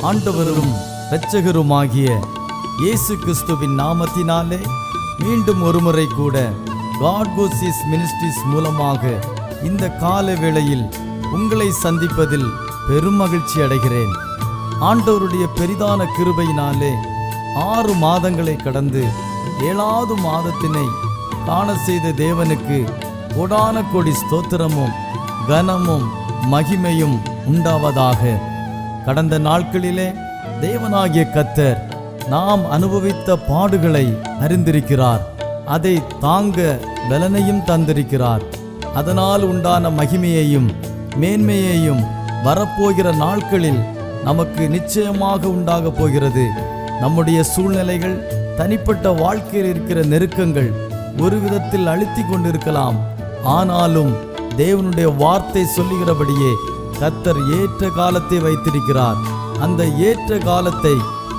ஆண்டவரும் இரட்சகருமாகிய இயேசு கிறிஸ்துவின் நாமத்தினாலே மீண்டும் ஒருமுறை கூட காட் கோசிஸ் மினிஸ்ட்ரிஸ் மூலமாக இந்த கால வேளையில் உங்களை சந்திப்பதில் பெரும் மகிழ்ச்சி அடைகிறேன். ஆண்டவருடைய பெரிதான கிருபையினாலே 6 மாதங்களை கடந்து 7வது மாதத்தினை காண செய்த தேவனுக்கு கோடான கோடி ஸ்தோத்திரமும் கனமும் மகிமையும் உண்டாவதாக. கடந்த நாட்களிலே தேவனாகிய கர்த்தர் நாம் அனுபவித்த பாடுகளை அறிந்திருக்கிறார். அதை தாங்க பலனையும் தந்திருக்கிறார். அதனால் உண்டான மகிமையையும் மேன்மையையும் வரப்போகிற நாட்களில் நமக்கு நிச்சயமாக உண்டாக போகிறது. நம்முடைய சூழ்நிலைகள், தனிப்பட்ட வாழ்க்கையில் இருக்கிற நெருக்கங்கள் ஒரு விதத்தில் அழுத்தி கொண்டிருக்கலாம். ஆனாலும் தேவனுடைய வார்த்தை சொல்லுகிறபடியே கர்த்தர் ஏற்ற காலத்தை வைத்திருக்கிறார். அந்த ஏற்ற காலத்தை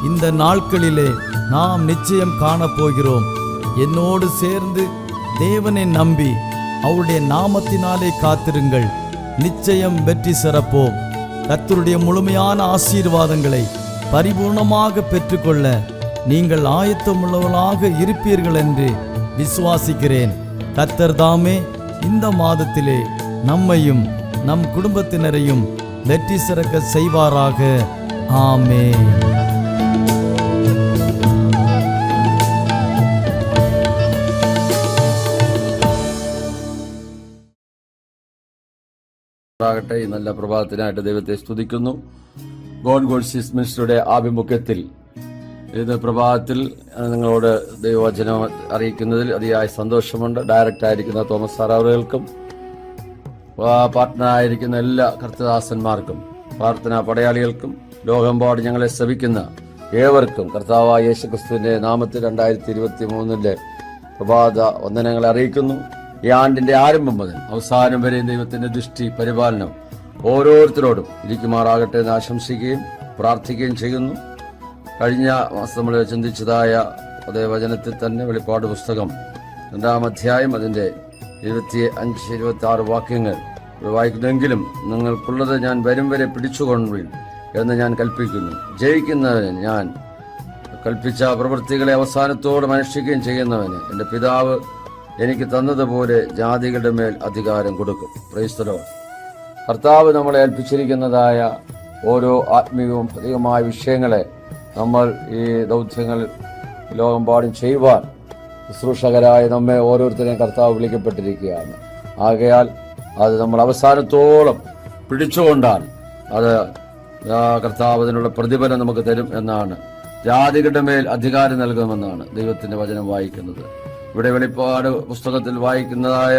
இந்த நாட்களிலே நாம் நிச்சயம் காணப்போகிறோம். என்னோடு சேர்ந்து தேவனை நம்பி அவருடைய நாமத்தினாலே காத்திருங்கள். நிச்சயம் வெற்றி சிறப்போம். கர்த்தருடைய முழுமையான ஆசீர்வாதங்களை பரிபூர்ணமாக பெற்றுக்கொள்ள நீங்கள் ஆயத்தமுள்ளவர்களாக இருப்பீர்கள் என்று விசுவாசிக்கிறேன். கர்த்தர் தாமே இந்த மாதத்திலே நம்மையும் நம் குடும்பத்தினரையும் வெற்றி சிறக்க செய்வாராக. ஆமென். ഈ നല്ല പ്രഭാതത്തിനായിട്ട് ദൈവത്തെ സ്തുതിക്കുന്നു. ഗോഡ് ഗോഡ്സിസ് മിനിസ്ട്രിയുടെ ആഭിമുഖ്യത്തിൽ ഇത് പ്രഭാതത്തിൽ നിങ്ങളോട് ദൈവവചനം അറിയിക്കുന്നതിൽ അതിയായ സന്തോഷമുണ്ട്. ഡയറക്റ്റായിരിക്കുന്ന തോമസ് സാർ അവറുകൾക്കും പാർട്ട്ണറായിരിക്കുന്ന എല്ലാ കർത്തദാസന്മാർക്കും പ്രാർത്ഥനാ പടയാളികൾക്കും ലോകമെമ്പാട് ഞങ്ങളെ ശ്രവിക്കുന്ന ഏവർക്കും കർത്താവായ യേശുക്രിസ്തുവിന്റെ നാമത്തിൽ 2023 പ്രഭാത വന്ദനങ്ങളെ അറിയിക്കുന്നു. ഈ ആണ്ടിന്റെ ആരംഭം മുതൽ അവസാനം വരെ ദൈവത്തിന്റെ ദൃഷ്ടി പരിപാലനം ഓരോരുത്തരോടും ഇരിക്കുമാറാകട്ടെ എന്ന് ആശംസിക്കുകയും പ്രാർത്ഥിക്കുകയും ചെയ്യുന്നു. കഴിഞ്ഞ മാസം നമ്മൾ ചിന്തിച്ചതായ അതേ വചനത്തിൽ തന്നെ വെളിപ്പാട് പുസ്തകം 2-ാം അധ്യായം അതിന്റെ 25-26 വാക്യങ്ങൾ വായിക്കുന്നെങ്കിലും നിങ്ങൾക്കുള്ളത് ഞാൻ വരും വരെ പിടിച്ചുകൊള്ളുവിൻ എന്ന് ഞാൻ കൽപ്പിക്കുന്നു. ജയിക്കുന്നവന് ഞാൻ കൽപ്പിച്ച പ്രവൃത്തികളെ അവസാനത്തോടെ അനുഷ്ഠിക്കുകയും ചെയ്യുന്നവന് എൻ്റെ പിതാവ് എനിക്ക് തന്നതുപോലെ ജാതികളുടെ മേൽ അധികാരം കൊടുക്കും. Praise the Lord. കർത്താവ് നമ്മളെ ഏൽപ്പിച്ചിരിക്കുന്നതായ ഓരോ ആത്മീയവും അധികമായ വിഷയങ്ങളെ നമ്മൾ ഈ ദൗത്യങ്ങൾ ലോകമെമ്പാടും ചെയ്യുവാൻ ശുശ്രൂഷകരായ നമ്മെ ഓരോരുത്തരെയും കർത്താവ് വിളിക്കപ്പെട്ടിരിക്കുകയാണ്. ആകയാൽ അത് നമ്മൾ അവസാനത്തോളം പിടിച്ചുകൊണ്ടാൽ അത് കർത്താവ് അതിനുള്ള പ്രതിഫലം നമുക്ക് തരും എന്നാണ്. ജാതികളുടെ മേൽ അധികാരം നൽകുമെന്നാണ് ദൈവത്തിന്റെ വചനം വായിക്കുന്നത്. ഇവിടെ വെളിപ്പാട് പുസ്തകത്തിൽ വായിക്കുന്നതായ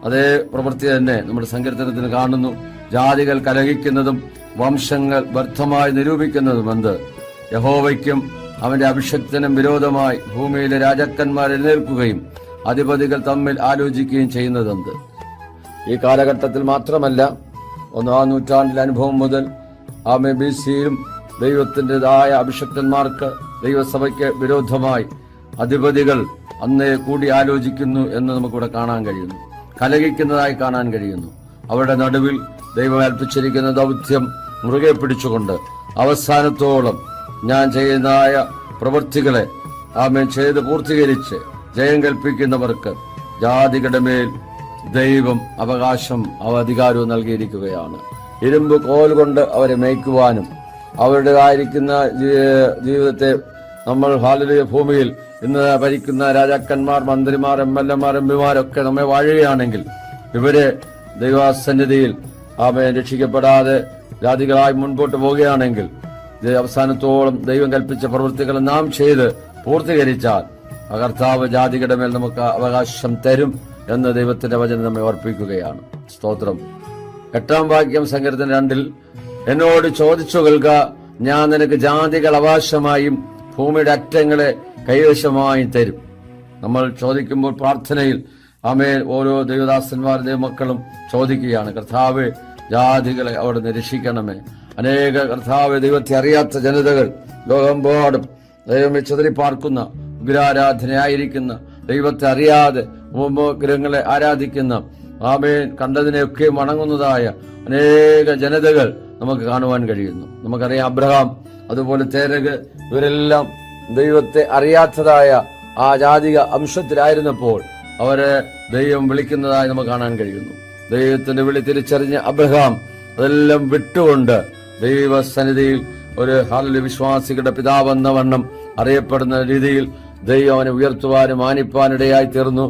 അതേ പ്രവൃത്തി തന്നെ നമ്മുടെ സങ്കീർത്തനത്തിന് കാണുന്നു. ജാതികൾ കലഹിക്കുന്നതും വംശങ്ങൾ വ്യർത്ഥമായി നിരൂപിക്കുന്നതും എന്ത്? യഹോവയ്ക്കും അവന്റെ അഭിഷക്തനും വിരോധമായി ഭൂമിയിലെ രാജാക്കന്മാർ എഴുന്നേൽക്കുകയും അധിപതികൾ തമ്മിൽ ആലോചിക്കുകയും ചെയ്യുന്നതെന്ത്? ഈ കാലഘട്ടത്തിൽ മാത്രമല്ല, 1-ാം നൂറ്റാണ്ടിലെ അനുഭവം മുതൽ BC-യിലും ദൈവത്തിൻ്റെതായ അഭിഷക്തന്മാർക്ക് ദൈവസഭയ്ക്ക് വിരോധമായി അധിപതികൾ അന്നേ കൂടി ആലോചിക്കുന്നു എന്ന് നമുക്കിവിടെ കാണാൻ കഴിയുന്നു. കലഹിക്കുന്നതായി കാണാൻ കഴിയുന്നു. അവരുടെ നടുവിൽ ദൈവം ഏൽപ്പിച്ചിരിക്കുന്ന ദൗത്യം മുറുകെ പിടിച്ചുകൊണ്ട് അവസാനത്തോളം ഞാൻ ചെയ്യുന്നതായ പ്രവൃത്തികളെ ചെയ്ത് പൂർത്തീകരിച്ച് ജയം കൽപ്പിക്കുന്നവർക്ക് ജാതികളുടെ മേൽ ദൈവം അവകാശം അധികാരവും നൽകിയിരിക്കുകയാണ്. ഇരുമ്പ് കോൽ കൊണ്ട് അവരെ മേയ്ക്കുവാനും അവരുടേതായിരിക്കുന്ന ജീവിതത്തെ നമ്മൾ ഭൂമിയിൽ ഇന്ന് ഭരിക്കുന്ന രാജാക്കന്മാർ, മന്ത്രിമാർ, MLA-മാർ, MP-മാരൊക്കെ നമ്മെ വാഴുകയാണെങ്കിൽ ഇവരെ ദൈവസന്നിധിയിൽ രക്ഷിക്കപ്പെടാതെ ജാതികളായി മുൻപോട്ട് പോവുകയാണെങ്കിൽ അവസാനത്തോളം ദൈവം കൽപ്പിച്ച പ്രവൃത്തികൾ നാം ചെയ്ത് പൂർത്തീകരിച്ചാൽ കർത്താവ് ജാതികളുടെ മേൽ നമുക്ക് അവകാശം തരും എന്ന് ദൈവത്തിന്റെ വചനം നമ്മെ ഓർപ്പിക്കുകയാണ്. സ്തോത്രം. 8-ാം വാക്യം സങ്കീർത്തനം 2-ൽ എന്നോട് ചോദിച്ചു കേൾക്ക, ഞാൻ നിനക്ക് ജാതികൾ അവകാശമായും ഭൂമിയുടെ അറ്റങ്ങളെ കൈവശമായും തരും. നമ്മൾ ചോദിക്കുമ്പോൾ പ്രാർത്ഥനയിൽ ഓരോ ദൈവദാസന്മാർ ദൈവമക്കളും ചോദിക്കുകയാണ്, കർത്താവേ ജാതികളെ അവിടുന്ന് രക്ഷിക്കണമേ. അനേക കർത്താവ് ദൈവത്തെ അറിയാത്ത ജനതകൾ ലോകമെമ്പാടും ദൈവമേ ചിതറിപ്പാർക്കുന്ന, വിഗ്രഹാരാധനയായിരിക്കുന്ന, ദൈവത്തെ അറിയാതെ ഉപഗ്രഹങ്ങളെ ആരാധിക്കുന്ന, കണ്ടതിനെയൊക്കെ വണങ്ങുന്നതായ അനേക ജനതകൾ നമുക്ക് കാണുവാൻ കഴിയുന്നു. നമുക്കറിയാം, അബ്രഹാം അതുപോലെ തേരക്, ഇവരെല്ലാം ദൈവത്തെ അറിയാത്തതായ ആ ജാതിക അംശത്തിലായിരുന്നപ്പോൾ അവരെ ദൈവം വിളിക്കുന്നതായി നമുക്ക് കാണാൻ കഴിയുന്നു. ദൈവത്തിന്റെ വിളി തിരിച്ചറിഞ്ഞ അബ്രഹാം അതെല്ലാം വിട്ടുകൊണ്ട് ദൈവസന്നിധിയിൽ ഒരു ഹാലലൂയ വിശ്വാസികളുടെ പിതാവെന്ന വണ്ണം അറിയപ്പെടുന്ന രീതിയിൽ ദൈവം അവനെ ഉയർത്തുവാനും മാനിപ്പാനിടയായി തീർന്നു.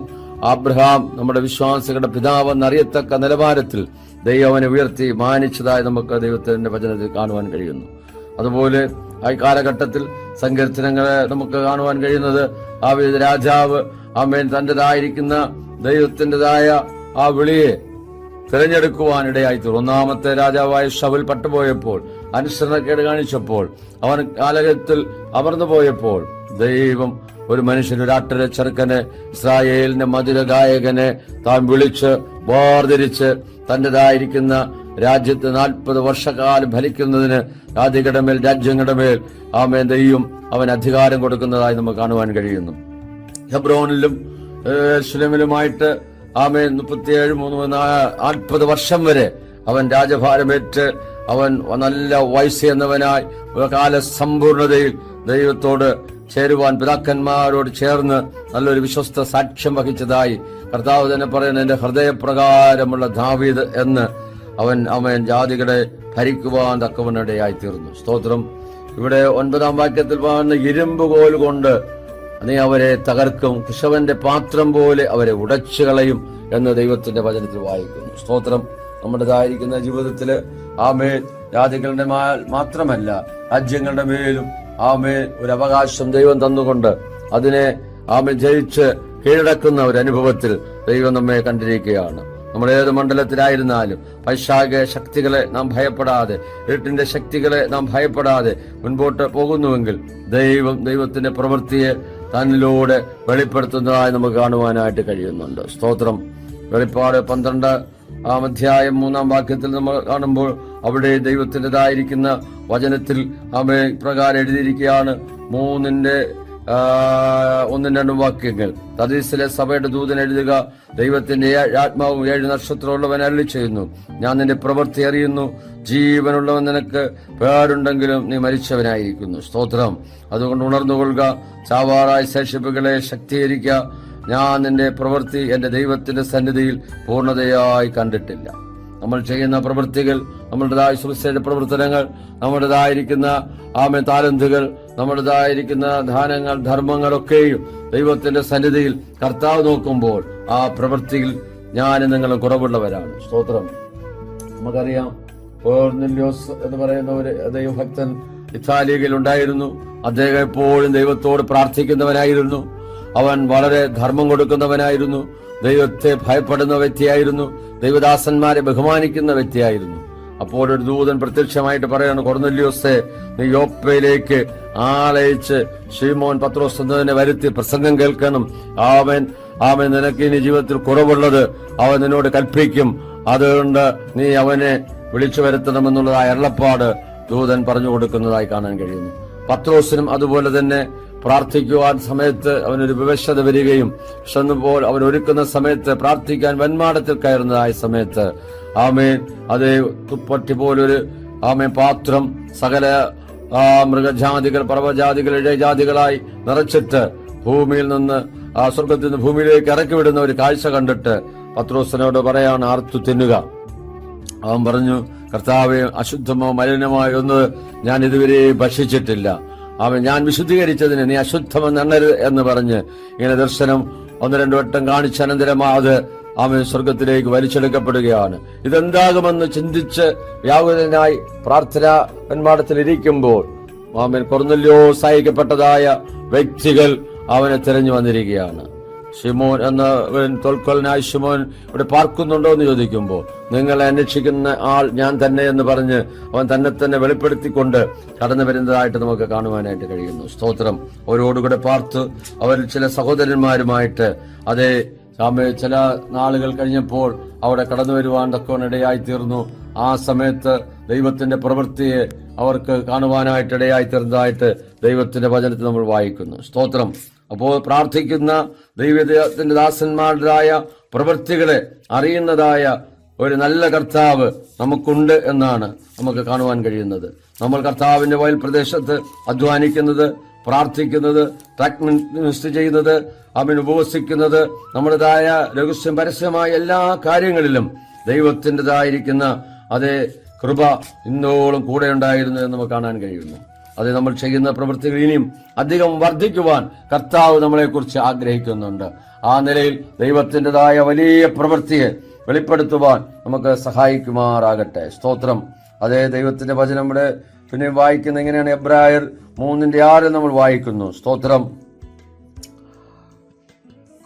അബ്രഹാം നമ്മുടെ വിശ്വാസികളുടെ പിതാവെന്നറിയത്തക്ക നിലവാരത്തിൽ ദൈവം അവനെ ഉയർത്തി മാനിച്ചതായി നമുക്ക് ദൈവത്തിന്റെ വചനത്തിൽ കാണുവാൻ കഴിയുന്നു. അതുപോലെ ആ കാലഘട്ടത്തിൽ സങ്കീർത്തനങ്ങളെ നമുക്ക് കാണുവാൻ കഴിയുന്നത് ആ രാജാവ് ആമേൻ തന്റേതായിരിക്കുന്ന ദൈവത്തിൻ്റെതായ ആ വിളിയെ തിരഞ്ഞെടുക്കുവാനിടയായി തീർന്നു. ഒന്നാമത്തെ രാജാവായ ശൗൽ പട്ടുപോയപ്പോൾ, അനുസരണക്കേട് കാണിച്ചപ്പോൾ, അവൻ കാലഘട്ടത്തിൽ അമർന്നു പോയപ്പോൾ ദൈവം ഒരു മനുഷ്യൻ, ഒരു ആട്ടിലെ ചെറുക്കനെ, ഇസ്രായേലിന്റെ മധുര ഗായകനെ താൻ വിളിച്ച് വേർതിരിച്ച് തന്റേതായിരിക്കുന്ന രാജ്യത്ത് 40 വർഷക്കാലം ഭരിക്കുന്നതിന് ജാതികളുടെ മേൽ, രാജ്യങ്ങളുടെ മേൽ ആമേൻ ദൈവം അവൻ അധികാരം കൊടുക്കുന്നതായി നമുക്ക് കാണുവാൻ കഴിയുന്നു. ഹെബ്രോനിലും യെരൂശലേമിലുമായിട്ട് ആമേൻ 40 വർഷം വരെ അവൻ രാജഭാരമേറ്റ് അവൻ നല്ല വയസ്സെന്നവനായി കാലസമ്പൂർണതയിൽ ദൈവത്തോട് ചേരുവാൻ പിതാക്കന്മാരോട് ചേർന്ന് നല്ലൊരു വിശ്വസ്ത സാക്ഷ്യം വഹിച്ചതായി കർത്താവ് തന്നെ പറയുന്നത്, എന്റെ ഹൃദയപ്രകാരമുള്ള ദാവീദ് എന്ന് അവൻ ജാതികളെ ഭരിക്കുവാൻ തക്കവനിടയായി തീർന്നു. സ്തോത്രം. ഇവിടെ 9-ാം വാക്യത്തിൽ പറയുന്ന ഇരുമ്പുകോൽ കൊണ്ട് നീ അവരെ തകർക്കും, കുശവന്റെ പാത്രം പോലെ അവരെ ഉടച്ചു കളയും എന്ന് ദൈവത്തിന്റെ വചനത്തിൽ വായിക്കുന്നു. സ്തോത്രം. നമ്മുടേതായിരിക്കുന്ന ജീവിതത്തില് ആമേൻ ജാതികളുടെ മാത്രമല്ല രാജ്യങ്ങളുടെ മേലും ആമേൻ ഒരു അവകാശം ദൈവം തന്നുകൊണ്ട് അതിനെ ആമേൻ ജയിച്ച് കീഴടക്കുന്ന ഒരു അനുഭവത്തിൽ ദൈവം നമ്മെ കണ്ടിരിക്കുകയാണ്. നമ്മൾ ഏത് മണ്ഡലത്തിലായിരുന്നാലും പൈശാചിക ശക്തികളെ നാം ഭയപ്പെടാതെ, ഇരുട്ടിന്റെ ശക്തികളെ നാം ഭയപ്പെടാതെ മുൻപോട്ട് പോകുന്നുവെങ്കിൽ ദൈവത്തിന്റെ പ്രവൃത്തിയെ തന്നിലൂടെ വെളിപ്പെടുത്തുന്നതായി നമുക്ക് കാണുവാനായിട്ട് കഴിയുന്നുണ്ട്. സ്തോത്രം. വെളിപ്പാട് 12-ാം അധ്യായം 3-ാം വാക്യത്തിൽ നമ്മൾ കാണുമ്പോൾ അവിടെ ദൈവത്തിൻ്റെതായിരിക്കുന്ന വചനത്തിൽ പ്രകാരം എഴുതിയിരിക്കുകയാണ്. 1-2 വാക്യങ്ങൾ. തദീസിലെ സഭയുടെ ദൂതൻ എഴുതുക, ദൈവത്തിന്റെ ആത്മാവും 7 നക്ഷത്രമുള്ളവൻ അരുളി ചെയ്യുന്നു, ഞാൻ നിന്റെ പ്രവൃത്തി അറിയുന്നു, ജീവനുള്ളവൻ നിനക്ക് പേരുണ്ടെങ്കിലും നീ മരിച്ചവനായിരിക്കുന്നു. സ്തോത്രം. അതുകൊണ്ട് ഉണർന്നുകൊള്ളുക, ചാവാറായ ശേഷിപ്പുകളെ ശക്തീകരിക്കുക. ഞാൻ നിന്റെ പ്രവൃത്തി എന്റെ ദൈവത്തിന്റെ സന്നിധിയിൽ പൂർണ്ണതയായി കണ്ടിട്ടില്ല. നമ്മൾ ചെയ്യുന്ന പ്രവൃത്തികൾ, നമ്മുടേതായ സുവിശേഷ പ്രവർത്തനങ്ങൾ, നമ്മുടേതായിരിക്കുന്ന താലന്തുകൾ, നമ്മുടേതായിരിക്കുന്ന ദാനങ്ങൾ, ധർമ്മങ്ങളൊക്കെയും ദൈവത്തിന്റെ സന്നിധിയിൽ കർത്താവ് നോക്കുമ്പോൾ ആ പ്രവൃത്തിയിൽ ഞാനും നിങ്ങളും കുറവുള്ളവരാണ്. സ്തോത്രം. നമുക്കറിയാം, കൊർന്നേല്യോസ് എന്ന് പറയുന്ന ഒരു ദൈവഭക്തൻ ഇത്താലിയിൽ ഉണ്ടായിരുന്നു. അദ്ദേഹം എപ്പോഴും ദൈവത്തോട് പ്രാർത്ഥിക്കുന്നവനായിരുന്നു. അവൻ വളരെ ധർമ്മം കൊടുക്കുന്നവനായിരുന്നു. ദൈവത്തെ ഭയപ്പെടുന്ന വ്യക്തിയായിരുന്നു. ദൈവദാസന്മാരെ ബഹുമാനിക്കുന്ന വ്യക്തിയായിരുന്നു. അപ്പോൾ ഒരു ദൂതൻ പ്രത്യക്ഷമായിട്ട് പറയാണ്, കൊർന്നേല്യോസേ, നീ യോപ്പയിലേക്ക് ആളയച്ച് ശീമോൻ പത്രോസ് എന്നതിനെ വരുത്തി പ്രസംഗം കേൾക്കണം. അവൻ നിനക്ക് ഇനി ജീവിതത്തിൽ കുറവുള്ളത് അവൻ നിന്നോട് കൽപ്പിക്കും. അതുകൊണ്ട് നീ അവനെ വിളിച്ചു വരുത്തണമെന്നുള്ളതായ അരുളപ്പാട് ദൂതൻ പറഞ്ഞു കൊടുക്കുന്നതായി കാണാൻ കഴിയുന്നു. പത്രോസിനും അതുപോലെ തന്നെ പ്രാർത്ഥിക്കുവാൻ സമയത്ത് അവനൊരു വിവശത വരികയും ക്ഷണപ്പോൾ അവൻ ഒരുക്കുന്ന സമയത്ത് പ്രാർത്ഥിക്കാൻ വന്മാടത്തിൽ കയറുന്നതായ സമയത്ത് അതേ തുപ്പട്ടി പോലൊരു പാത്രം സകല മൃഗജാതികൾ, പർവ്വജാതികൾ, ഇഴജാതികളായി നിറച്ചിട്ട് ഭൂമിയിൽ നിന്ന് സ്വർഗത്തിൽ നിന്ന് ഭൂമിയിലേക്ക് ഇറക്കി വിടുന്ന ഒരു കാഴ്ച കണ്ടിട്ട് പത്രോസിനോട് പറയാണ്, ആർത്തു തിന്നുക. അവൻ പറഞ്ഞു, കർത്താവേ, അശുദ്ധമോ മലിനമോ ഒന്നും ഞാൻ ഇതുവരെ ഭക്ഷിച്ചിട്ടില്ല. ഞാൻ വിശുദ്ധീകരിച്ചതിന് നീ അശുദ്ധമെന്ന് എണ്ണരുത് എന്ന് പറഞ്ഞ് ഇങ്ങനെ ദർശനം 1-2 വട്ടം കാണിച്ച അനന്തരം അത് സ്വർഗത്തിലേക്ക് വലിച്ചെടുക്കപ്പെടുകയാണ്. ഇതെന്താകുമെന്ന് ചിന്തിച്ച് വ്യാകുലനായി പ്രാർത്ഥനാ വന്മാടത്തിൽ ഇരിക്കുമ്പോൾ കൊർന്നേല്യോസ് അയക്കപ്പെട്ടതായ വ്യക്തികൾ അവനെ തിരഞ്ഞു വന്നിരിക്കുകയാണ്. ശിമോൻ എന്ന തോൽക്കൊലനായ ശിമോൻ ഇവിടെ പാർക്കുന്നുണ്ടോ എന്ന് ചോദിക്കുമ്പോൾ, നിങ്ങളെ അന്വേഷിക്കുന്ന ആൾ ഞാൻ തന്നെ എന്ന് പറഞ്ഞ് അവൻ തന്നെ വെളിപ്പെടുത്തിക്കൊണ്ട് കടന്നു വരുന്നതായിട്ട് നമുക്ക് കാണുവാനായിട്ട് കഴിയുന്നു. സ്തോത്രം. അവരോടുകൂടെ പാർത്ത് അവർ ചില സഹോദരന്മാരുമായിട്ട് അതേ ചില നാളുകൾ കഴിഞ്ഞപ്പോൾ അവിടെ കടന്നു വരുവാൻ തക്കവനിടയായി തീർന്നു. ആ സമയത്ത് ദൈവത്തിന്റെ പ്രവൃത്തിയെ അവർക്ക് കാണുവാനായിട്ട് ഇടയായി തീർന്നതായിട്ട് ദൈവത്തിന്റെ വചനത്തിൽ നമ്മൾ വായിക്കുന്നു. സ്തോത്രം. അപ്പോൾ പ്രാർത്ഥിക്കുന്ന ദൈവത്തിന്റെ ദാസന്മാരുടേതായ പ്രവൃത്തികളെ അറിയുന്നതായ ഒരു നല്ല കർത്താവ് നമുക്കുണ്ട് എന്നാണ് നമുക്ക് കാണുവാൻ കഴിയുന്നത്. നമ്മൾ കർത്താവിന്റെ വയൽ പ്രദേശത്ത് അധ്വാനിക്കുന്നത്, പ്രാർത്ഥിക്കുന്നത്, ട്രാക്ക് മിനിസ്റ്റർ ചെയ്യുന്നത്, അവൻ ഉപവസിക്കുന്നത്, നമ്മുടേതായ രഹസ്യം പരസ്യമായ എല്ലാ കാര്യങ്ങളിലും ദൈവത്തിൻ്റെതായിരിക്കുന്ന അതേ കൃപ ഇന്നോളം കൂടെ ഉണ്ടായിരുന്നു എന്ന് നമുക്ക് കാണാൻ കഴിയുന്നു. അത് നമ്മൾ ചെയ്യുന്ന പ്രവൃത്തികൾ ഇനിയും അധികം വർദ്ധിക്കുവാൻ കർത്താവ് നമ്മളെക്കുറിച്ച് ആഗ്രഹിക്കുന്നുണ്ട്. ആ നിലയിൽ ദൈവത്തിൻ്റെതായ വലിയ പ്രവൃത്തിയെ വെളിപ്പെടുത്തുവാൻ നമുക്ക് സഹായിക്കുമാറാകട്ടെ. സ്തോത്രം. അതേ ദൈവത്തിന്റെ വചനം ഇവിടെ പിന്നെ വായിക്കുന്ന എങ്ങനെയാണ്? എബ്രായർ 3:6 നമ്മൾ വായിക്കുന്നു. സ്തോത്രം.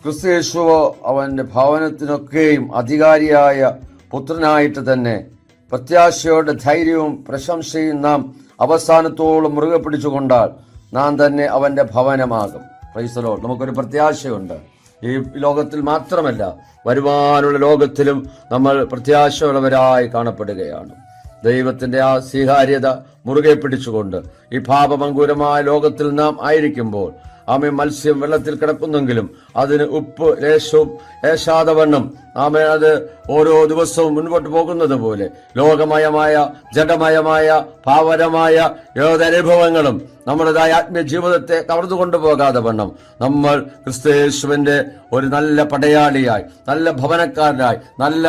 ക്രിസ്തുയേശുവോ അവന്റെ ഭവനത്തിനൊക്കെയും അധികാരിയായ പുത്രനായിട്ട് തന്നെ പ്രത്യാശയോടെ ധൈര്യവും പ്രശംസയും നാം അവസാനത്തോളം മുറുകെ പിടിച്ചുകൊണ്ടാൽ നാം തന്നെ അവന്റെ ഭവനമാകും. Praise the Lord. നമുക്കൊരു പ്രത്യാശയുണ്ട്. ഈ ലോകത്തിൽ മാത്രമല്ല, വരുവാനുള്ള ലോകത്തിലും നമ്മൾ പ്രത്യാശയുള്ളവരായി കാണപ്പെടുകയാണ്. ദൈവത്തിന്റെ ആ സ്വീകാര്യത മുറുകെ പിടിച്ചുകൊണ്ട് ഈ പാപമങ്കൂരമായ ലോകത്തിൽ നാം ആയിരിക്കുമ്പോൾ മത്സ്യം വെള്ളത്തിൽ കിടക്കുന്നെങ്കിലും അതിന് ഉപ്പ് ലേശവും ഏശാതവണ്ണം അത് ഓരോ ദിവസവും മുൻപോട്ട് പോകുന്നത് പോലെ ലോകമയമായ ജഡമയമായ പാവനമായ ഏതനുഭവങ്ങളും നമ്മുടേതായ ആത്മീയ ജീവിതത്തെ കവർന്നു കൊണ്ടുപോകാതെ വണ്ണം നമ്മൾ ക്രിസ്തുയേശുവിന്റെ ഒരു നല്ല പടയാളിയായി, നല്ല ഭവനക്കാരനായി, നല്ല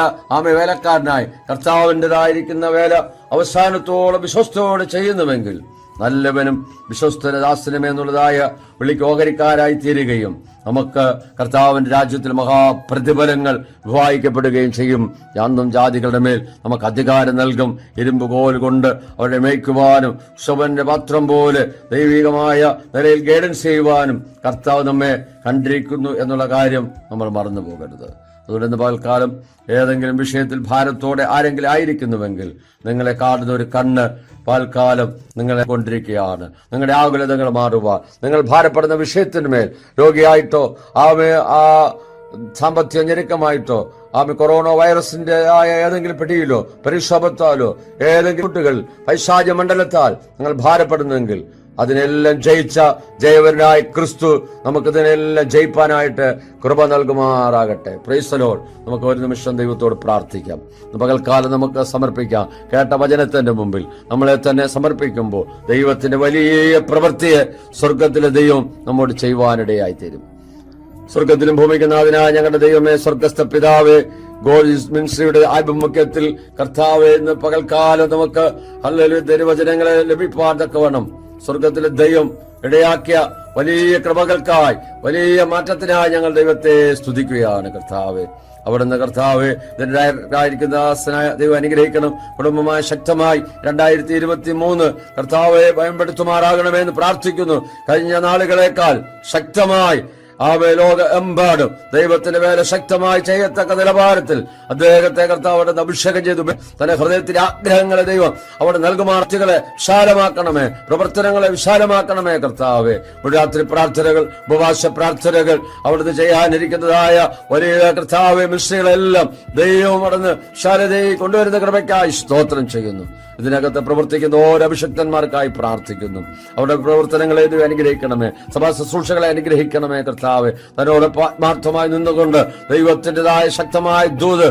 വേലക്കാരനായി കർത്താവിൻ്റെതായിരിക്കുന്ന വേല അവസാനത്തോളം വിശ്വസ്തയോടെ ചെയ്യുന്നുവെങ്കിൽ നല്ലവനും വിശ്വസ്തന ദാസനും എന്നുള്ളതായ വിളിക്ക് ഓഹരിക്കാരായി തീരുകയും നമുക്ക് കർത്താവിന്റെ രാജ്യത്തിൽ മഹാപ്രതിഫലങ്ങൾ വിവാഹിക്കപ്പെടുകയും ചെയ്യും. യാതൊന്നും ജാതികളുടെ മേൽ നമുക്ക് അധികാരം നൽകും. ഇരുമ്പ് കോൽ കൊണ്ട് അവരെ മേയ്ക്കുവാനും ശവന്റെ പാത്രം പോലെ ദൈവികമായ നിലയിൽ ഗൈഡൻസ് ചെയ്യുവാനും കർത്താവ് നമ്മെ കണ്ടിരിക്കുന്നു എന്നുള്ള കാര്യം നമ്മൾ മറന്നു പോകരുത്. അതുകൊണ്ട് ഇന്ന് പകൽക്കാലം ഏതെങ്കിലും വിഷയത്തിൽ ഭാരത്തോടെ ആരെങ്കിലും ആയിരിക്കുന്നുവെങ്കിൽ നിങ്ങളെ കാണുന്ന ഒരു കണ്ണ് പകൽക്കാലം നിങ്ങളെ കൊണ്ടിരിക്കുകയാണ്. നിങ്ങളുടെ ആകുലതകൾ മാറുവാൻ, നിങ്ങൾ ഭാരപ്പെടുന്ന വിഷയത്തിന്മേൽ രോഗിയായിട്ടോ ആ സാമ്പത്തിക ഞെരുക്കമായിട്ടോ കൊറോണ വൈറസിന്റെ ആയ ഏതെങ്കിലും പിടിയിലോ പരിക്ഷോഭത്താലോ ഏതെങ്കിലും കുട്ടികൾ പൈശാച മണ്ഡലത്താൽ നിങ്ങൾ ഭാരപ്പെടുന്നെങ്കിൽ അതിനെല്ലാം ജയിച്ച ജയവരനായ ക്രിസ്തു നമുക്കിതിനെല്ലാം ജയിപ്പാനായിട്ട് കൃപ നൽകുമാറാകട്ടെ. Praise the Lord. നമുക്ക് ഒരു നിമിഷം ദൈവത്തോട് പ്രാർത്ഥിക്കാം. പകൽക്കാലം നമുക്ക് സമർപ്പിക്കാം. കേട്ട വചനത്തിന്റെ മുമ്പിൽ നമ്മളെ തന്നെ സമർപ്പിക്കുമ്പോൾ ദൈവത്തിന്റെ വലിയ പ്രവൃത്തിയെ സ്വർഗത്തിലെ ദൈവം നമ്മോട് ചെയ്യുവാനിടയായി തീരും. സ്വർഗത്തിലും ഭൂമിക്കുന്നാഥനായ ഞങ്ങളുടെ ദൈവമേ, സ്വർഗസ്ഥ പിതാവേ, ഗോൾഡ് മിനിസ്ട്രിയുടെ ആഭിമുഖ്യത്തിൽ കർത്താവേ, ഇന്ന് പകൽക്കാലം നമുക്ക് ഹല്ലേലൂയ ദൈവവചനങ്ങളെ ലഭിപ്പാൻ തക്കവണ്ണം സ്വർഗത്തിലെ ദൈവം ഇടയാക്കിയ വലിയ കൃപകൾക്കായി, വലിയ മാറ്റത്തിനായി ഞങ്ങൾ ദൈവത്തെ സ്തുതിക്കുകയാണ്. കർത്താവേ, അവിടുന്ന് കർത്താവേ ഇതിനായിരിക്കുന്ന ദൈവം അനുഗ്രഹിക്കണം. കുടുംബമായ ശക്തമായി 2023 കർത്താവെ ഭയപ്പെടുത്തുമാറാകണമെന്ന് പ്രാർത്ഥിക്കുന്നു. കഴിഞ്ഞ നാളുകളേക്കാൾ ശക്തമായി ലോക എമ്പാടും ദൈവത്തിന്റെ വേല ശക്തമായി ചെയ്യത്തക്ക നിലവാരത്തിൽ അദ്ദേഹത്തെ കർത്താവ് അവിടെ അഭിഷേകം ചെയ്തു. തന്റെ ഹൃദയത്തിലെ ആഗ്രഹങ്ങളെ ദൈവം അവിടെ നൽകുമാർത്തികളെ വിശാലമാക്കണമേ, പ്രവർത്തനങ്ങളെ വിശാലമാക്കണമേ. കർത്താവെ, രാത്രി പ്രാർത്ഥനകൾ, ഉപവാസ പ്രാർത്ഥനകൾ, അവിടുന്ന് ചെയ്യാനിരിക്കുന്നതായ വലിയ കർത്താവെ മിശ്രികളെല്ലാം ദൈവം അവിടുന്ന് ശാരദയെ കൊണ്ടുവരുന്ന കൃപയ്ക്കായി സ്തോത്രം ചെയ്യുന്നു. ഇതിനകത്ത് പ്രവർത്തിക്കുന്ന ഓരോ അഭിഷക്തന്മാർക്കായി പ്രാർത്ഥിക്കുന്നു. അവരുടെ പ്രവർത്തനങ്ങളെ അനുഗ്രഹിക്കണമേ, സഭാ ശുശ്രൂഷകളെ അനുഗ്രഹിക്കണമേ. കർത്താവെ, തന്നോട് ആത്മാർത്ഥമായി നിന്നുകൊണ്ട് ദൈവത്തിൻ്റെതായ ശക്തമായ ദൂത്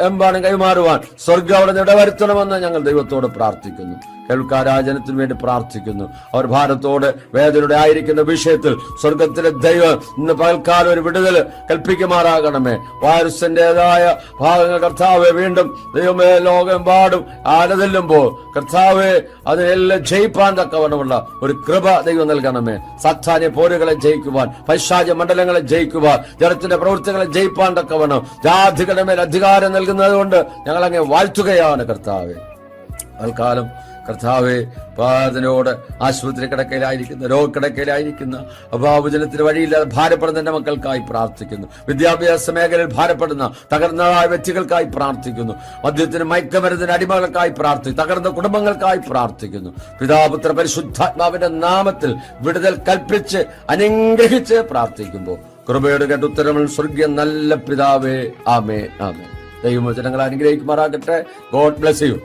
എമ്പാടും കൈമാറുവാൻ സ്വർഗ്ഗം അവിടെ ഇടവരുത്തണമെന്ന് ഞങ്ങൾ ദൈവത്തോട് പ്രാർത്ഥിക്കുന്നു. കേൾക്കാരാജനത്തിന് വേണ്ടി പ്രാർത്ഥിക്കുന്നു. അവർ ഭാരത്തോട് വേദനയുടെ ആയിരിക്കുന്ന വിഷയത്തിൽ സ്വർഗത്തിലെ ദൈവം ഇന്ന് പകൽക്കാലം ഒരു വിടുതൽ കൽപ്പിക്കുമാറാകണമേ. വൈറസിന്റേതായ ഭാഗങ്ങൾ കർത്താവെ വീണ്ടും ദൈവമേ ലോകമെമ്പാടും ആലതല്ലുമ്പോൾ കർത്താവെ അതിനെല്ലാം ജയിപ്പാൻ തക്കവണ്ണമുള്ള ഒരു കൃപ ദൈവം നൽകണമേ. സാത്താന്യ പോരുകളെ ജയിക്കുവാൻ, പൈശാച മണ്ഡലങ്ങളെ ജയിക്കുവാൻ, ജനത്തിന്റെ പ്രവൃത്തികളെ ജയിപ്പാൻ തക്കവണ്ണം ജാതികളുടെ മേൽ അധികാരം നൽകുന്നത് കൊണ്ട് ഞങ്ങൾ അങ്ങ് വാഴ്ത്തുകയാണ്. കർത്താവെ, തൽക്കാലം കർത്താവെ, പാതനോട് ആശുപത്രി കിടക്കയിലായിരിക്കുന്ന, രോഗക്കിടക്കയിലായിരിക്കുന്ന, അഭാവജനത്തിന് വഴിയില്ലാതെ ഭാരപ്പെടുന്ന എന്റെ മക്കൾക്കായി പ്രാർത്ഥിക്കുന്നു. വിദ്യാഭ്യാസ മേഖലയിൽ ഭാരപ്പെടുന്ന തകർന്നതായ വ്യക്തികൾക്കായി പ്രാർത്ഥിക്കുന്നു. മദ്യത്തിന്, മയക്കമരുന്നിന് അടിമകൾക്കായി പ്രാർത്ഥിക്കുന്നു. തകർന്ന കുടുംബങ്ങൾക്കായി പ്രാർത്ഥിക്കുന്നു. പിതാപുത്ര പരിശുദ്ധാത്മാവിന്റെ നാമത്തിൽ വിടുതൽ കൽപ്പിച്ച് അനുഗ്രഹിച്ച് പ്രാർത്ഥിക്കുമ്പോൾ കൃപയുടെ കേട്ട് ഉത്തരങ്ങൾ സ്വർഗീയ നല്ല പിതാവേ, ആമേ ആമേ. ദൈവവചനങ്ങൾ അനുഗ്രഹിക്കുമാറാകട്ടെ. God bless you.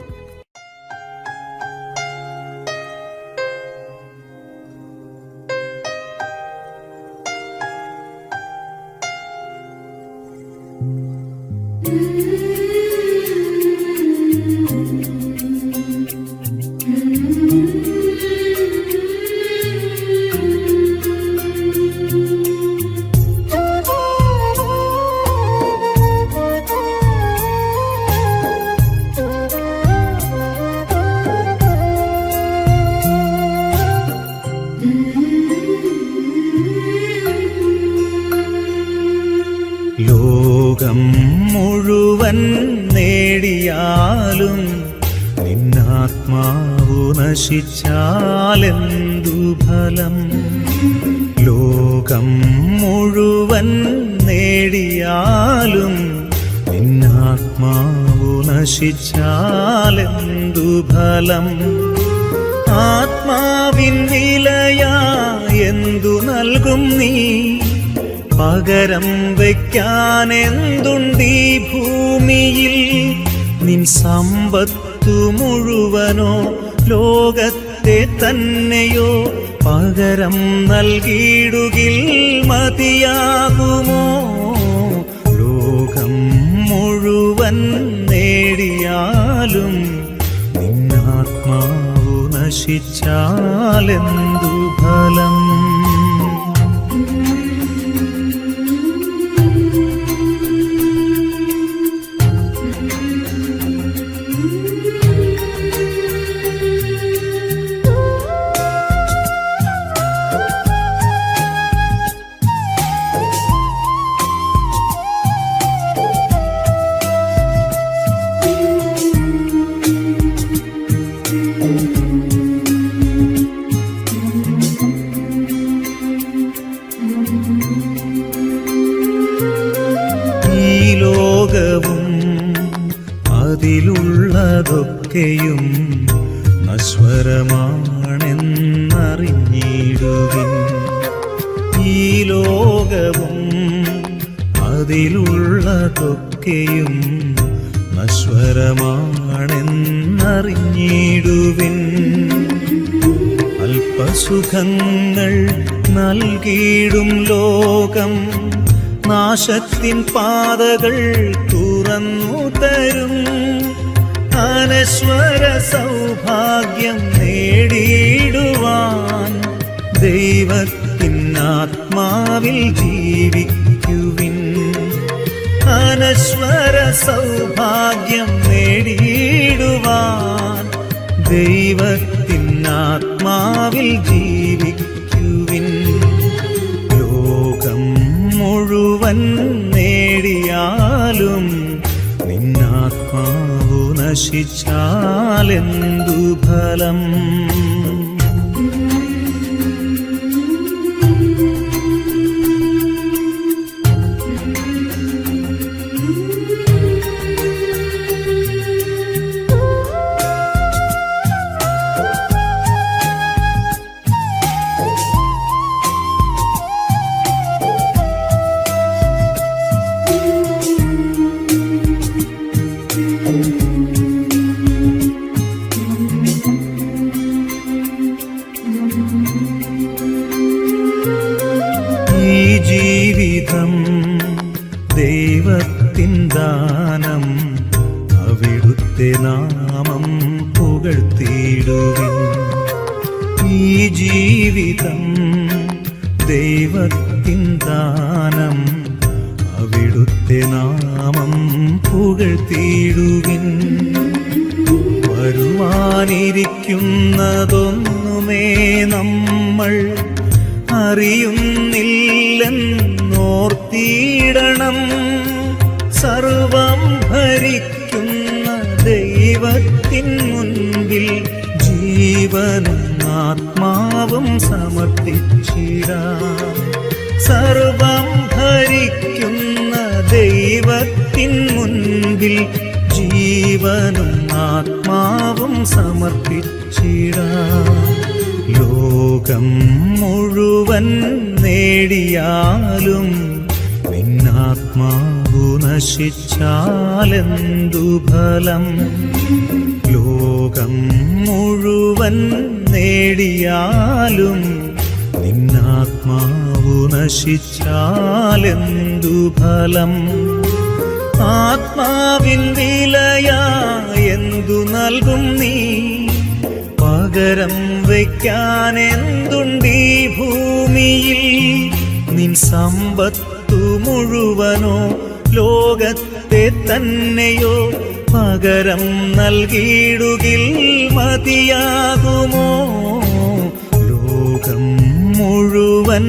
ലോകം മുഴുവൻ നേടിയാലും നിന്നാത്മാവു നശിച്ചാലെന്തു ഫലം? ലോകം മുഴുവൻ നേടിയാലും നിന്നാത്മാവു നശിച്ചാലെന്തു ഫലം? ആത്മാവിൻ വിലയാ എന്തു നൽകും നീ? പകരം വയ്ക്കാൻ എന്തുണ്ടീ ഭൂമിയിൽ? നിൻ സമ്പത്തു മുഴുവനോ ലോകത്തെ തന്നെയോ പകരം നൽകിയിടുകിൽ മതിയാകുമോ? ലോകം മുഴുവൻ നേടിയാലും നിന്നാത്മാവു നശിച്ചാലെന്തു ഫലം? അതിലുള്ളതൊക്കെയും നശ്വരമാണെന്നറിഞ്ഞിടുവിൻ. ഈ ലോകവും അതിലുള്ളതൊക്കെയും നശ്വരമാണെന്നറിഞ്ഞിടുവിൻ. അല്പസുഖങ്ങൾ നൽകിയിടും ലോകം നാശത്തിൻ പാതകൾ തുറന്നു തരും. അനശ്വര സൗഭാഗ്യം നേടിയിടുവാൻ ദൈവത്തിൻ ആത്മാവിൽ ജീവിക്കുവിൻ. അനശ്വര സൗഭാഗ്യം നേടിയിടുവാൻ ദൈവത്തിൻ ആത്മാവിൽ ജീവിക്കുവിൻ. ലോകം മുഴുവൻ നേടിയാലും നിന്നാത്മാവു നശിച്ചാലെന്തു ഫലം? ജീവിതം ദൈവത്തിൻ ദാനം, അവിടുത്തെ നാമം പുകഴ്ത്തിയിടുവിൻ. ഈ ജീവിതം ദൈവത്തിൻ ദാനം, അവിടുത്തെ നാമം പുകഴ്ത്തിയിടുവിൻ. വരുവാനിരിക്കുന്നതൊന്നുമേ നമ്മൾ അറിയുന്നില്ലെന്നോർത്തിയിടണം. സർവം ഭരിക്കുന്ന ദൈവത്തിൻ മുൻപിൽ ജീവനും ആത്മാവും സമർപ്പിച്ചിടാം. സർവം ഭരിക്കുന്ന ദൈവത്തിൻ മുൻപിൽ ജീവനും ആത്മാവും സമർപ്പിച്ചിടാം. ലോകം മുഴുവൻ നേടിയാലും നിന്നാത്മാവു നശിച്ചാലെന്തു ഫലം? ലോകം മുഴുവൻ നേടിയാലും നിന്നാത്മാവു നശിച്ചാലെന്തു ഫലം? ആത്മാവിൻ വിലയാ എന്തു നൽകും നീ? പകരം വയ്ക്കാൻ എന്തുണ്ടീ ഭൂമിയിൽ? നിൻ സമ്പത്തു മുഴുവനോ ലോകത്തെ തന്നെയോ പകരം നൽകിയിടുകിൽ മതിയാകുമോ? ലോകം മുഴുവൻ